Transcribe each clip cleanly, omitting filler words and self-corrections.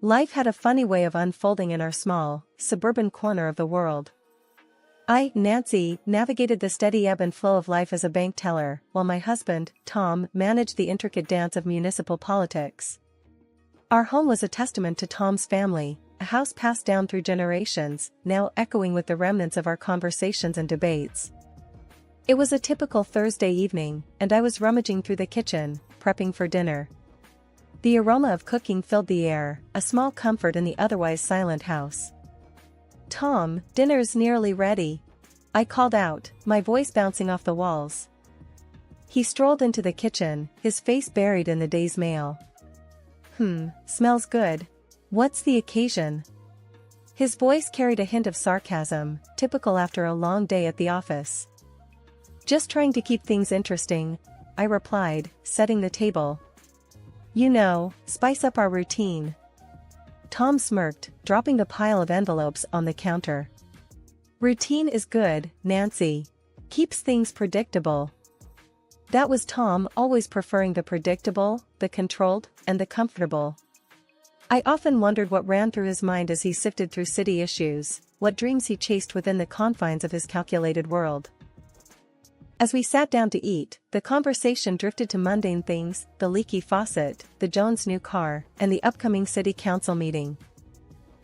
Life had a funny way of unfolding in our small, suburban corner of the world. Nancy, navigated the steady ebb and flow of life as a bank teller, while my husband, Tom, managed the intricate dance of municipal politics. Our home was a testament to Tom's family, a house passed down through generations, now echoing with the remnants of our conversations and debates. It was a typical Thursday evening, and I was rummaging through the kitchen, prepping for dinner. The aroma of cooking filled the air, a small comfort in the otherwise silent house. "Tom, dinner's nearly ready," I called out, my voice bouncing off the walls. He strolled into the kitchen, his face buried in the day's mail. Smells good. What's the occasion?" His voice carried a hint of sarcasm, typical after a long day at the office. "Just trying to keep things interesting," I replied, setting the table. "You know, spice up our routine." Tom smirked, dropping the pile of envelopes on the counter. "Routine is good, Nancy. Keeps things predictable." That was Tom, always preferring the predictable, the controlled, and the comfortable. I often wondered what ran through his mind as he sifted through city issues, what dreams he chased within the confines of his calculated world. As we sat down to eat, the conversation drifted to mundane things, the leaky faucet, the Jones' new car, and the upcoming city council meeting.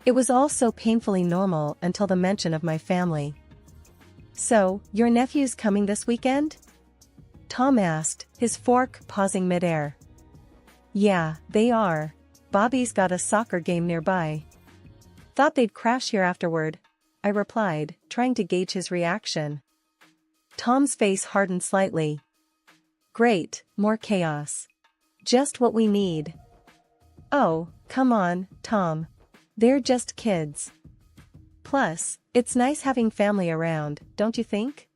It was all so painfully normal until the mention of my family. "So, your nephew's coming this weekend?" Tom asked, his fork pausing midair. "Yeah, they are. Bobby's got a soccer game nearby. Thought they'd crash here afterward," I replied, trying to gauge his reaction. Tom's face hardened slightly. "Great, more chaos. Just what we need." "Oh, come on, Tom. They're just kids. Plus, it's nice having family around, don't you think?"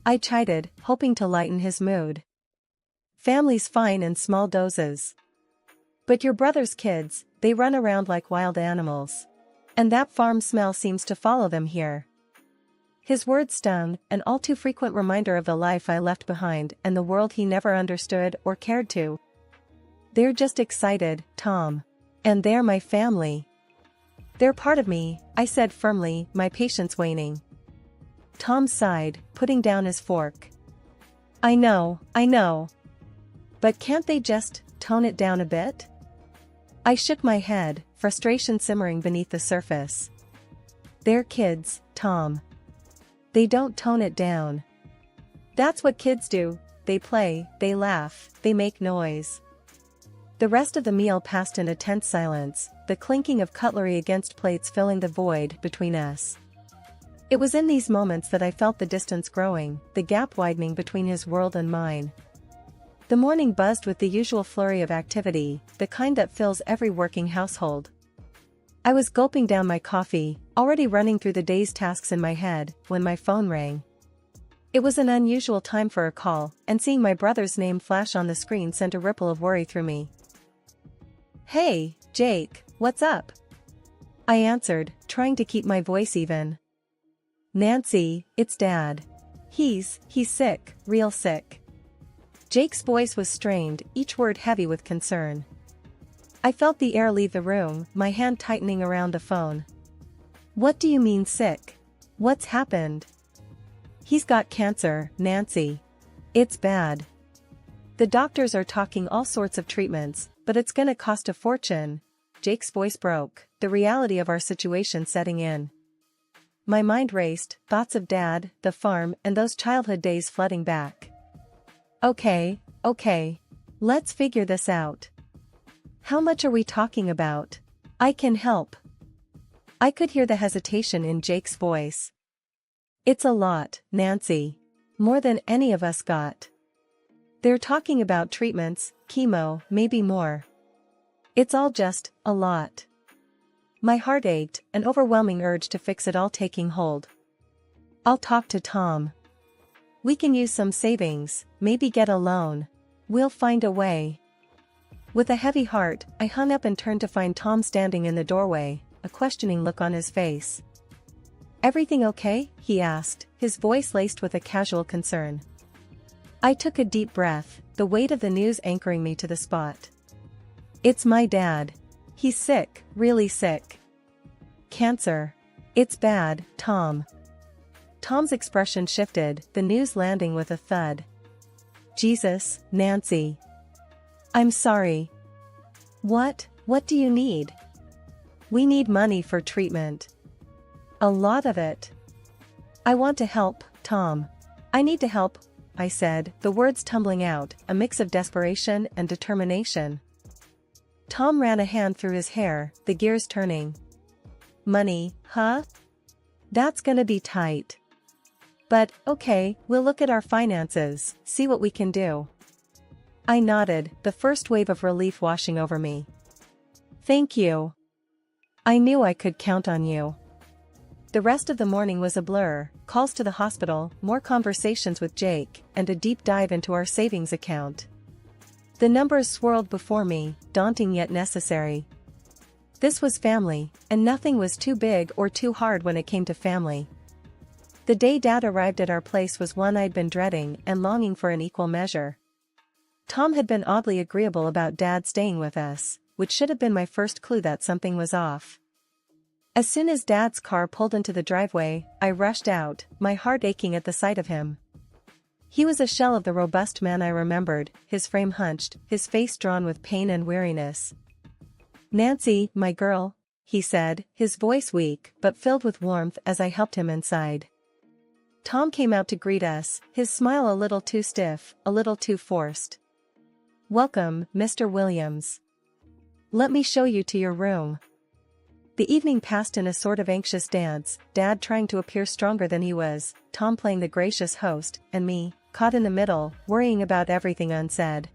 I chided, hoping to lighten his mood. "Family's fine in small doses. But your brother's kids, they run around like wild animals. And that farm smell seems to follow them here." His words stung, an all too frequent reminder of the life I left behind and the world he never understood or cared to. "They're just excited, Tom. And they're my family." "They're part of me," I said firmly, my patience waning. Tom sighed, putting down his fork. I know. But can't they just tone it down a bit?" I shook my head, frustration simmering beneath the surface. "They're kids, Tom. They don't tone it down. That's what kids do, they play, they laugh, they make noise." The rest of the meal passed in a tense silence, the clinking of cutlery against plates filling the void between us. It was in these moments that I felt the distance growing, the gap widening between his world and mine. The morning buzzed with the usual flurry of activity, the kind that fills every working household. I was gulping down my coffee, already running through the day's tasks in my head, when my phone rang. It was an unusual time for a call, and seeing my brother's name flash on the screen sent a ripple of worry through me. "Hey, Jake, what's up?" I answered, trying to keep my voice even. "Nancy, it's Dad. He's sick, real sick." Jake's voice was strained, each word heavy with concern. I felt the air leave the room, my hand tightening around the phone. "What do you mean sick? What's happened?" "He's got cancer, Nancy. It's bad. The doctors are talking all sorts of treatments, but it's gonna cost a fortune." Jake's voice broke, the reality of our situation setting in. My mind raced, thoughts of Dad, the farm, and those childhood days flooding back. Okay. Let's figure this out. How much are we talking about? I can help." I could hear the hesitation in Jake's voice. "It's a lot, Nancy. More than any of us got. They're talking about treatments, chemo, maybe more. It's all just a lot." My heart ached, an overwhelming urge to fix it all taking hold. "I'll talk to Tom. We can use some savings, maybe get a loan. We'll find a way." With a heavy heart, I hung up and turned to find Tom standing in the doorway, a questioning look on his face. "Everything okay?" he asked, his voice laced with a casual concern. I took a deep breath, the weight of the news anchoring me to the spot. "It's my dad. He's sick, really sick. Cancer. It's bad, Tom. Tom's expression shifted, the news landing with a thud. Jesus, Nancy. I'm sorry. What do you need? We need money for treatment. A lot of it. I want to help, Tom. I need to help, I said, the words tumbling out, a mix of desperation and determination. Tom ran a hand through his hair, the gears turning. Money, huh? That's gonna be tight. But, okay, we'll look at our finances, see what we can do. I nodded, the first wave of relief washing over me. Thank you. I knew I could count on you. The rest of the morning was a blur, calls to the hospital, more conversations with Jake, and a deep dive into our savings account. The numbers swirled before me, daunting yet necessary. This was family, and nothing was too big or too hard when it came to family. The day Dad arrived at our place was one I'd been dreading and longing for in equal measure. Tom had been oddly agreeable about Dad staying with us, which should have been my first clue that something was off. As soon as Dad's car pulled into the driveway, I rushed out, my heart aching at the sight of him. He was a shell of the robust man I remembered, his frame hunched, his face drawn with pain and weariness. Nancy, my girl, he said, his voice weak but filled with warmth as I helped him inside. Tom came out to greet us, his smile a little too stiff, a little too forced. Welcome, Mr. Williams. Let me show you to your room. The evening passed in a sort of anxious dance, Dad trying to appear stronger than he was, Tom playing the gracious host, and me, caught in the middle, worrying about everything unsaid.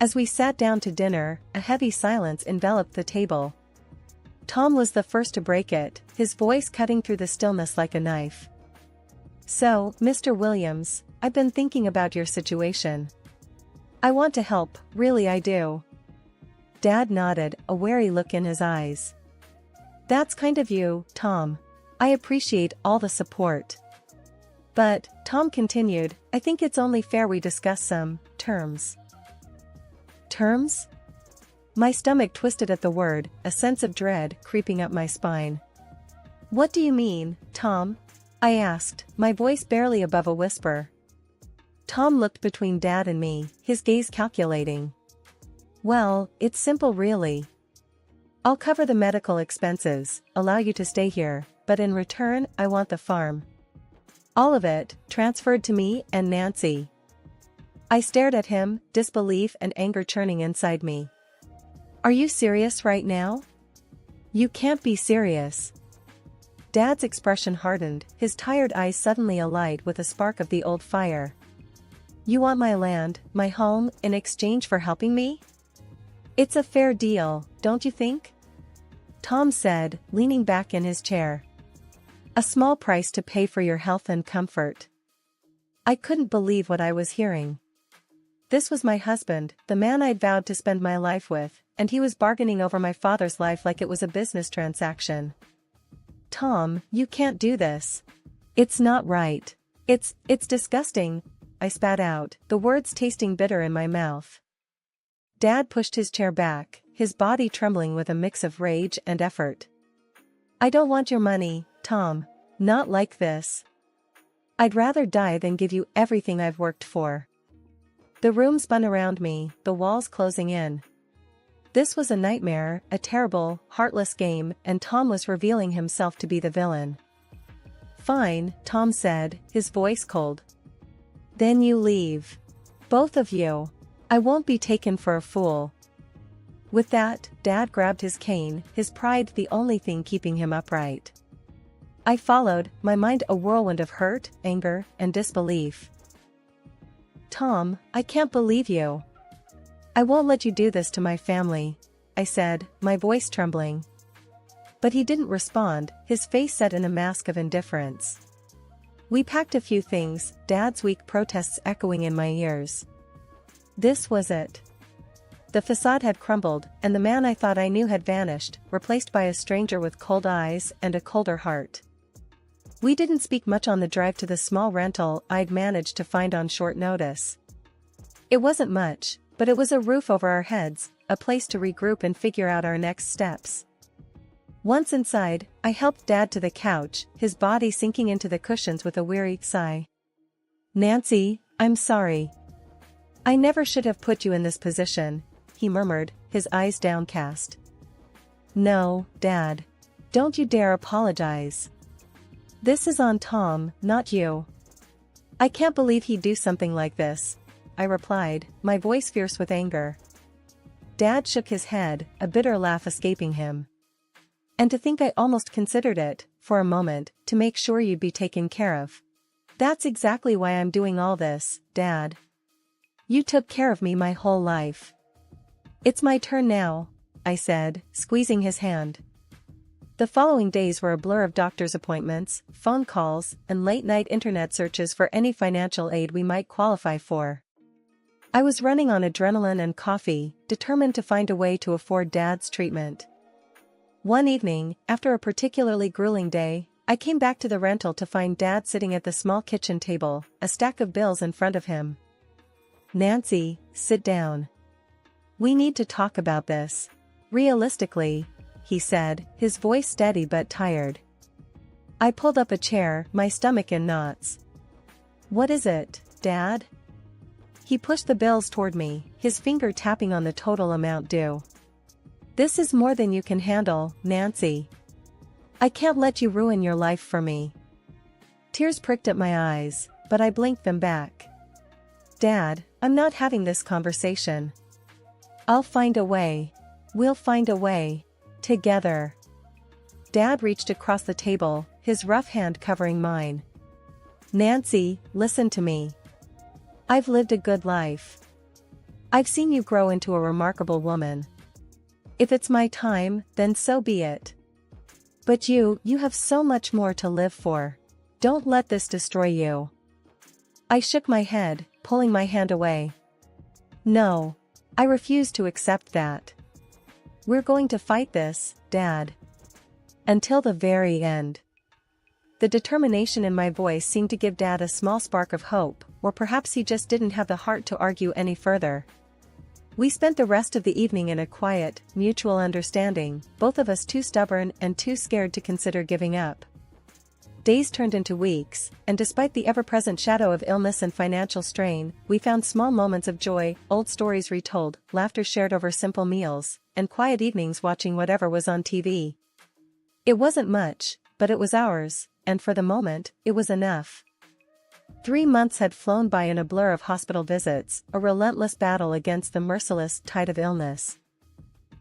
As we sat down to dinner, a heavy silence enveloped the table. Tom was the first to break it, his voice cutting through the stillness like a knife. So, Mr. Williams, I've been thinking about your situation. I want to help, really I do. Dad nodded, a wary look in his eyes. That's kind of you, Tom. I appreciate all the support. But, Tom continued, I think it's only fair we discuss some terms. Terms? My stomach twisted at the word, a sense of dread creeping up my spine. What do you mean, Tom? I asked, my voice barely above a whisper. Tom looked between Dad and me, his gaze calculating. Well, it's simple really. I'll cover the medical expenses, allow you to stay here, but in return, I want the farm. All of it, transferred to me and Nancy. I stared at him, disbelief and anger churning inside me. Are you serious right now? You can't be serious. Dad's expression hardened, his tired eyes suddenly alight with a spark of the old fire. You want my land, my home, in exchange for helping me? It's a fair deal, don't you think? Tom said, leaning back in his chair. A small price to pay for your health and comfort. I couldn't believe what I was hearing. This was my husband, the man I'd vowed to spend my life with, and he was bargaining over my father's life like it was a business transaction. Tom, you can't do this. It's not right. It's disgusting, I spat out, the words tasting bitter in my mouth. Dad pushed his chair back, his body trembling with a mix of rage and effort. I don't want your money, Tom. Not like this. I'd rather die than give you everything I've worked for. The room spun around me, the walls closing in. This was a nightmare, a terrible, heartless game, and Tom was revealing himself to be the villain. Fine, Tom said, his voice cold. Then you leave. Both of you. I won't be taken for a fool. With that, Dad grabbed his cane, his pride the only thing keeping him upright. I followed, my mind a whirlwind of hurt, anger, and disbelief. Tom, I can't believe you. I won't let you do this to my family, I said, my voice trembling. But he didn't respond, his face set in a mask of indifference. We packed a few things, Dad's weak protests echoing in my ears. This was it. The facade had crumbled, and the man I thought I knew had vanished, replaced by a stranger with cold eyes and a colder heart. We didn't speak much on the drive to the small rental I'd managed to find on short notice. It wasn't much, but it was a roof over our heads, a place to regroup and figure out our next steps. Once inside, I helped Dad to the couch, his body sinking into the cushions with a weary sigh. "Nancy, I'm sorry. I never should have put you in this position," he murmured, his eyes downcast. "No, Dad. Don't you dare apologize. This is on Tom, not you." "I can't believe he'd do something like this," I replied, my voice fierce with anger. Dad shook his head, a bitter laugh escaping him. "And to think I almost considered it, for a moment, to make sure you'd be taken care of. That's exactly why I'm doing all this, Dad. You took care of me my whole life." "It's my turn now," I said, squeezing his hand. The following days were a blur of doctor's appointments, phone calls, and late-night internet searches for any financial aid we might qualify for. I was running on adrenaline and coffee, determined to find a way to afford Dad's treatment. One evening, after a particularly grueling day, I came back to the rental to find Dad sitting at the small kitchen table, a stack of bills in front of him. "Nancy, sit down. We need to talk about this. Realistically," he said, his voice steady but tired. I pulled up a chair, my stomach in knots. "What is it, Dad?" He pushed the bills toward me, his finger tapping on the total amount due. "This is more than you can handle, Nancy. I can't let you ruin your life for me." Tears pricked at my eyes, but I blinked them back. "Dad, I'm not having this conversation. I'll find a way. We'll find a way. Together." Dad reached across the table, his rough hand covering mine. "Nancy, listen to me. I've lived a good life. I've seen you grow into a remarkable woman. If it's my time, then so be it. But you have so much more to live for. Don't let this destroy you." I shook my head, pulling my hand away. "No. I refuse to accept that. We're going to fight this, Dad. Until the very end." The determination in my voice seemed to give Dad a small spark of hope, or perhaps he just didn't have the heart to argue any further. We spent the rest of the evening in a quiet, mutual understanding, both of us too stubborn and too scared to consider giving up. Days turned into weeks, and despite the ever-present shadow of illness and financial strain, we found small moments of joy, old stories retold, laughter shared over simple meals, and quiet evenings watching whatever was on TV. It wasn't much, but it was ours, and for the moment, it was enough. 3 months had flown by in a blur of hospital visits, a relentless battle against the merciless tide of illness.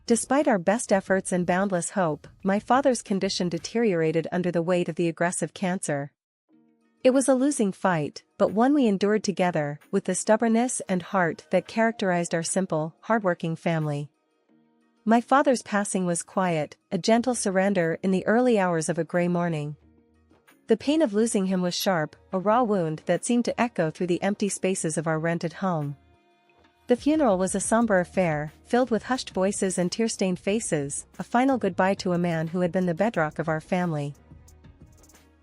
Despite our best efforts and boundless hope, my father's condition deteriorated under the weight of the aggressive cancer. It was a losing fight, but one we endured together, with the stubbornness and heart that characterized our simple, hardworking family. My father's passing was quiet, a gentle surrender in the early hours of a gray morning. The pain of losing him was sharp, a raw wound that seemed to echo through the empty spaces of our rented home. The funeral was a somber affair, filled with hushed voices and tear-stained faces, a final goodbye to a man who had been the bedrock of our family.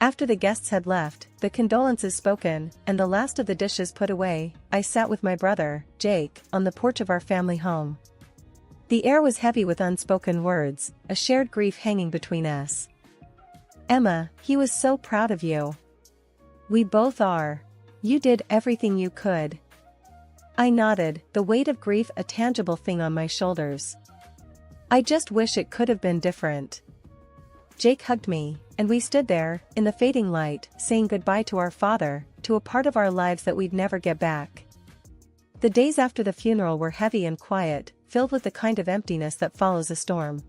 After the guests had left, the condolences spoken, and the last of the dishes put away, I sat with my brother, Jake, on the porch of our family home. The air was heavy with unspoken words, a shared grief hanging between us. "Emma, he was so proud of you. We both are. You did everything you could." I nodded, the weight of grief a tangible thing on my shoulders. "I just wish it could have been different." Jake hugged me, and we stood there, in the fading light, saying goodbye to our father, to a part of our lives that we'd never get back. The days after the funeral were heavy and quiet, filled with the kind of emptiness that follows a storm.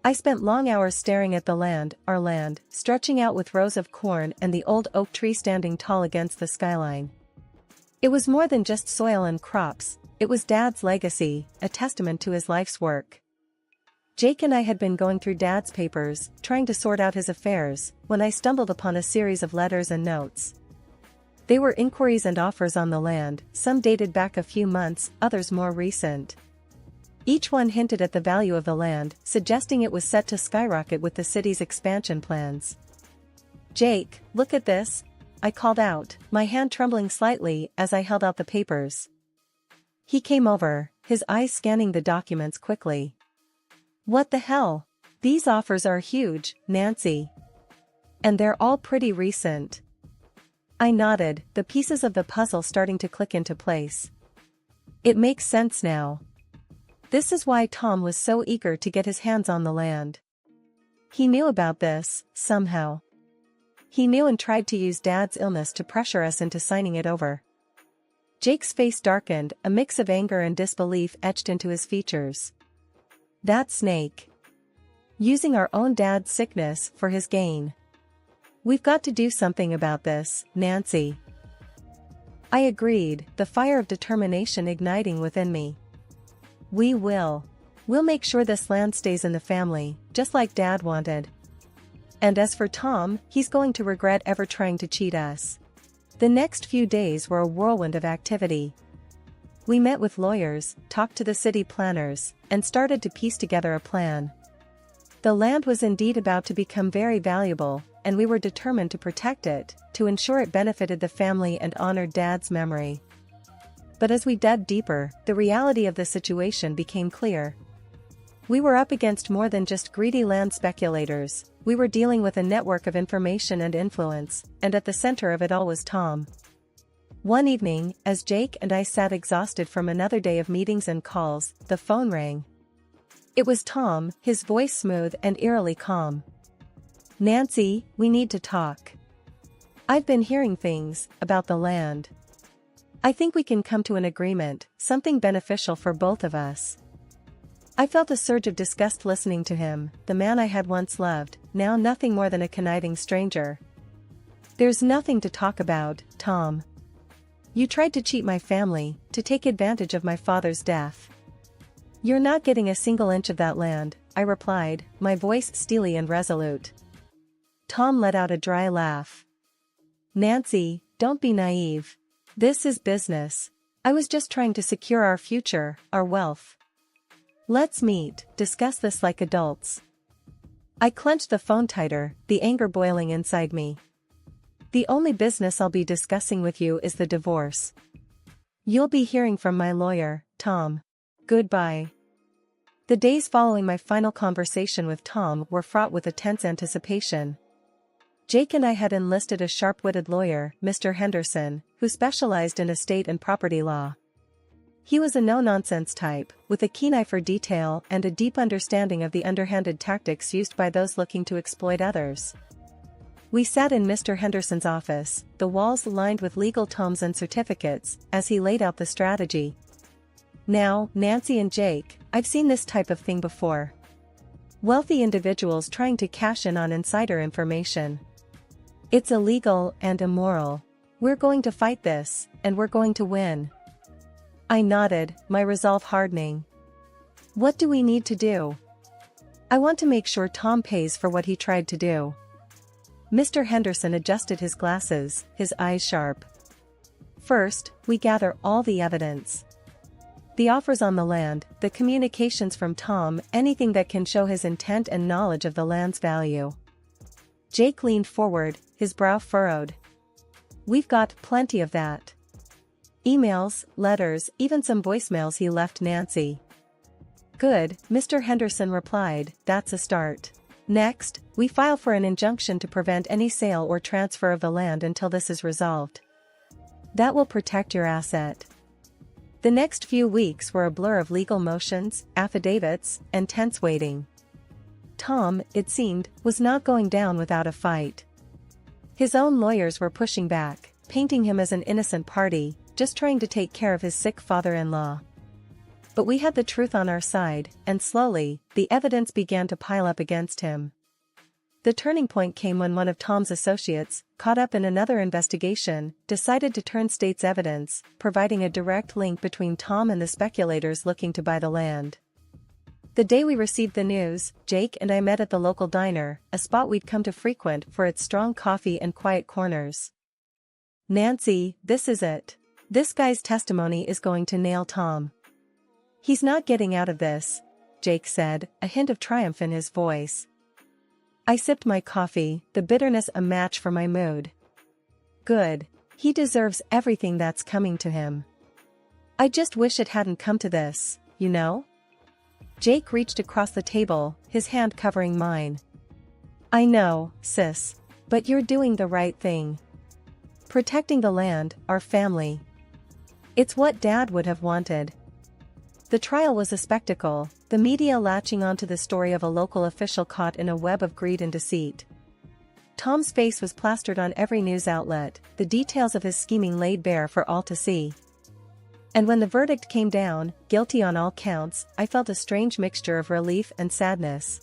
I spent long hours staring at the land, our land, stretching out with rows of corn and the old oak tree standing tall against the skyline. It was more than just soil and crops, it was Dad's legacy, a testament to his life's work. Jake and I had been going through Dad's papers, trying to sort out his affairs, when I stumbled upon a series of letters and notes. They were inquiries and offers on the land, some dated back a few months, others more recent. Each one hinted at the value of the land, suggesting it was set to skyrocket with the city's expansion plans. "Jake, look at this," I called out, my hand trembling slightly as I held out the papers. He came over, his eyes scanning the documents quickly. What the hell? These offers are huge, Nancy. And they're all pretty recent. I nodded, the pieces of the puzzle starting to click into place. It makes sense now. This is why Tom was so eager to get his hands on the land. He knew about this, somehow. He knew and tried to use Dad's illness to pressure us into signing it over. Jake's face darkened, a mix of anger and disbelief etched into his features. That snake. Using our own dad's sickness for his gain. We've got to do something about this, Nancy. I agreed, the fire of determination igniting within me. We will. We'll make sure this land stays in the family, just like Dad wanted. And as for Tom, he's going to regret ever trying to cheat us. The next few days were a whirlwind of activity. We met with lawyers, talked to the city planners, and started to piece together a plan. The land was indeed about to become very valuable, and we were determined to protect it, to ensure it benefited the family and honored Dad's memory. But as we dug deeper, the reality of the situation became clear. We were up against more than just greedy land speculators, we were dealing with a network of information and influence, and at the center of it all was Tom. One evening, as Jake and I sat exhausted from another day of meetings and calls, the phone rang. It was Tom, his voice smooth and eerily calm. Nancy, we need to talk. I've been hearing things about the land. I think we can come to an agreement, something beneficial for both of us. I felt a surge of disgust listening to him, the man I had once loved, now nothing more than a conniving stranger. There's nothing to talk about, Tom. You tried to cheat my family, to take advantage of my father's death. You're not getting a single inch of that land, I replied, my voice steely and resolute. Tom let out a dry laugh. Nancy, don't be naive. This is business. I was just trying to secure our future, our wealth. Let's meet, discuss this like adults. I clenched the phone tighter, the anger boiling inside me. The only business I'll be discussing with you is the divorce. You'll be hearing from my lawyer, Tom. Goodbye. The days following my final conversation with Tom were fraught with a tense anticipation. Jake and I had enlisted a sharp-witted lawyer, Mr. Henderson, who specialized in estate and property law. He was a no-nonsense type, with a keen eye for detail and a deep understanding of the underhanded tactics used by those looking to exploit others. We sat in Mr. Henderson's office, the walls lined with legal tomes and certificates, as he laid out the strategy. Now, Nancy and Jake, I've seen this type of thing before. Wealthy individuals trying to cash in on insider information. It's illegal and immoral. We're going to fight this, and we're going to win. I nodded, my resolve hardening. What do we need to do? I want to make sure Tom pays for what he tried to do. Mr. Henderson adjusted his glasses, his eyes sharp. First, we gather all the evidence. The offers on the land, the communications from Tom, anything that can show his intent and knowledge of the land's value. Jake leaned forward, his brow furrowed. We've got plenty of that. Emails, letters, even some voicemails he left Nancy. Good, Mr. Henderson replied, that's a start. Next, we file for an injunction to prevent any sale or transfer of the land until this is resolved. That will protect your asset. The next few weeks were a blur of legal motions, affidavits, and tense waiting. Tom, it seemed, was not going down without a fight. His own lawyers were pushing back, painting him as an innocent party, just trying to take care of his sick father-in-law. But we had the truth on our side, and slowly, the evidence began to pile up against him. The turning point came when one of Tom's associates, caught up in another investigation, decided to turn state's evidence, providing a direct link between Tom and the speculators looking to buy the land. The day we received the news, Jake and I met at the local diner, a spot we'd come to frequent for its strong coffee and quiet corners. Nancy, this is it. This guy's testimony is going to nail Tom. He's not getting out of this, Jake said, a hint of triumph in his voice. I sipped my coffee, the bitterness a match for my mood. Good. He deserves everything that's coming to him. I just wish it hadn't come to this, you know? Jake reached across the table, his hand covering mine. I know, sis. But you're doing the right thing. Protecting the land, our family. It's what Dad would have wanted. The trial was a spectacle, the media latching onto the story of a local official caught in a web of greed and deceit. Tom's face was plastered on every news outlet, the details of his scheming laid bare for all to see. And when the verdict came down, guilty on all counts, I felt a strange mixture of relief and sadness.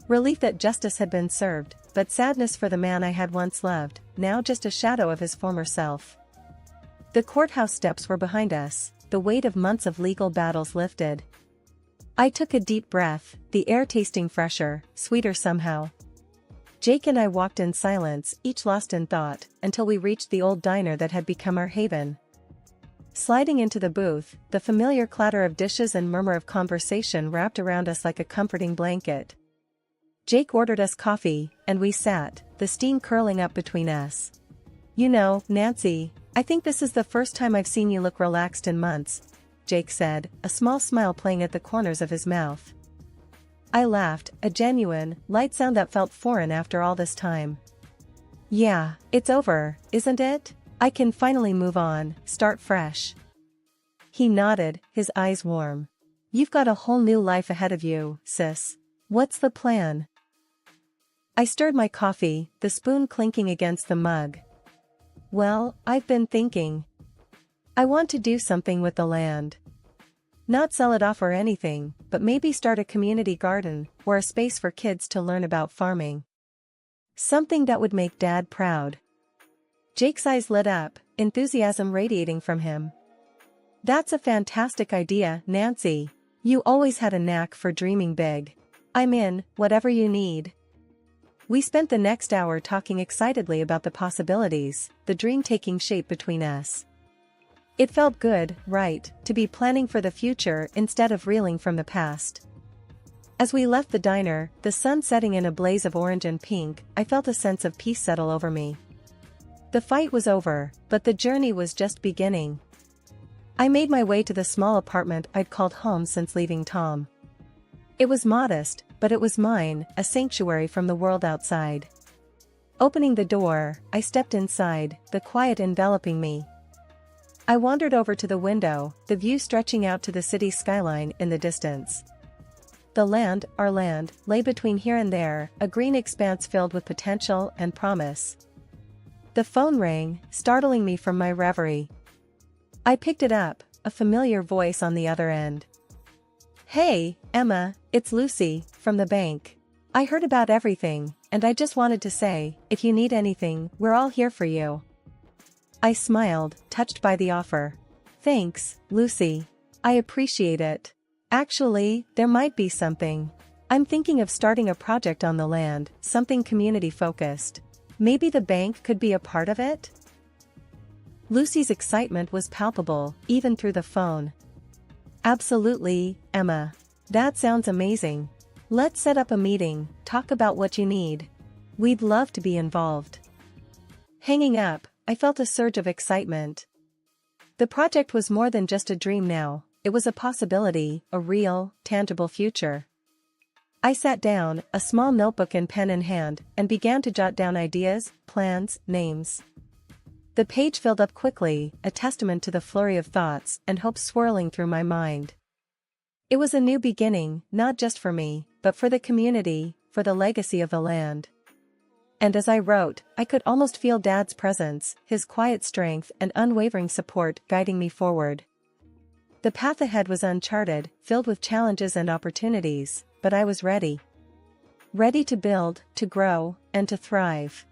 Relief that justice had been served, but sadness for the man I had once loved, now just a shadow of his former self. The courthouse steps were behind us, the weight of months of legal battles lifted. I took a deep breath, the air tasting fresher, sweeter somehow. Jake and I walked in silence, each lost in thought, until we reached the old diner that had become our haven. Sliding into the booth, the familiar clatter of dishes and murmur of conversation wrapped around us like a comforting blanket. Jake ordered us coffee, and we sat, the steam curling up between us. You know, Nancy, I think this is the first time I've seen you look relaxed in months, Jake said, a small smile playing at the corners of his mouth. I laughed, a genuine, light sound that felt foreign after all this time. Yeah, it's over, isn't it? I can finally move on, start fresh. He nodded, his eyes warm. You've got a whole new life ahead of you, sis. What's the plan? I stirred my coffee, the spoon clinking against the mug. Well, I've been thinking. I want to do something with the land. Not sell it off or anything, but maybe start a community garden, or a space for kids to learn about farming. Something that would make Dad proud. Jake's eyes lit up, enthusiasm radiating from him. That's a fantastic idea, Nancy. You always had a knack for dreaming big. I'm in, whatever you need. We spent the next hour talking excitedly about the possibilities, the dream taking shape between us. It felt good, right, to be planning for the future instead of reeling from the past. As we left the diner, the sun setting in a blaze of orange and pink, I felt a sense of peace settle over me. The fight was over, but the journey was just beginning. I made my way to the small apartment I'd called home since leaving Tom. It was modest, but it was mine, a sanctuary from the world outside. Opening the door, I stepped inside, the quiet enveloping me. I wandered over to the window, the view stretching out to the city skyline in the distance. The land, our land, lay between here and there, a green expanse filled with potential and promise. The phone rang, startling me from my reverie. I picked it up, a familiar voice on the other end. Hey, Emma, it's Lucy, from the bank. I heard about everything, and I just wanted to say, if you need anything, we're all here for you. I smiled, touched by the offer. Thanks, Lucy. I appreciate it. Actually, there might be something. I'm thinking of starting a project on the land, something community-focused. Maybe the bank could be a part of it? Lucy's excitement was palpable, even through the phone. Absolutely, Emma. That sounds amazing. Let's set up a meeting, talk about what you need. We'd love to be involved. Hanging up, I felt a surge of excitement. The project was more than just a dream now, it was a possibility, a real, tangible future. I sat down, a small notebook and pen in hand, and began to jot down ideas, plans, names. The page filled up quickly, a testament to the flurry of thoughts and hopes swirling through my mind. It was a new beginning, not just for me, but for the community, for the legacy of the land. And as I wrote, I could almost feel Dad's presence, his quiet strength and unwavering support guiding me forward. The path ahead was uncharted, filled with challenges and opportunities, but I was ready. Ready to build, to grow, and to thrive.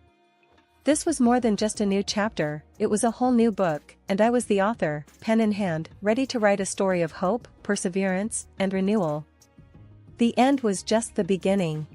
This was more than just a new chapter, it was a whole new book, and I was the author, pen in hand, ready to write a story of hope, perseverance, and renewal. The end was just the beginning.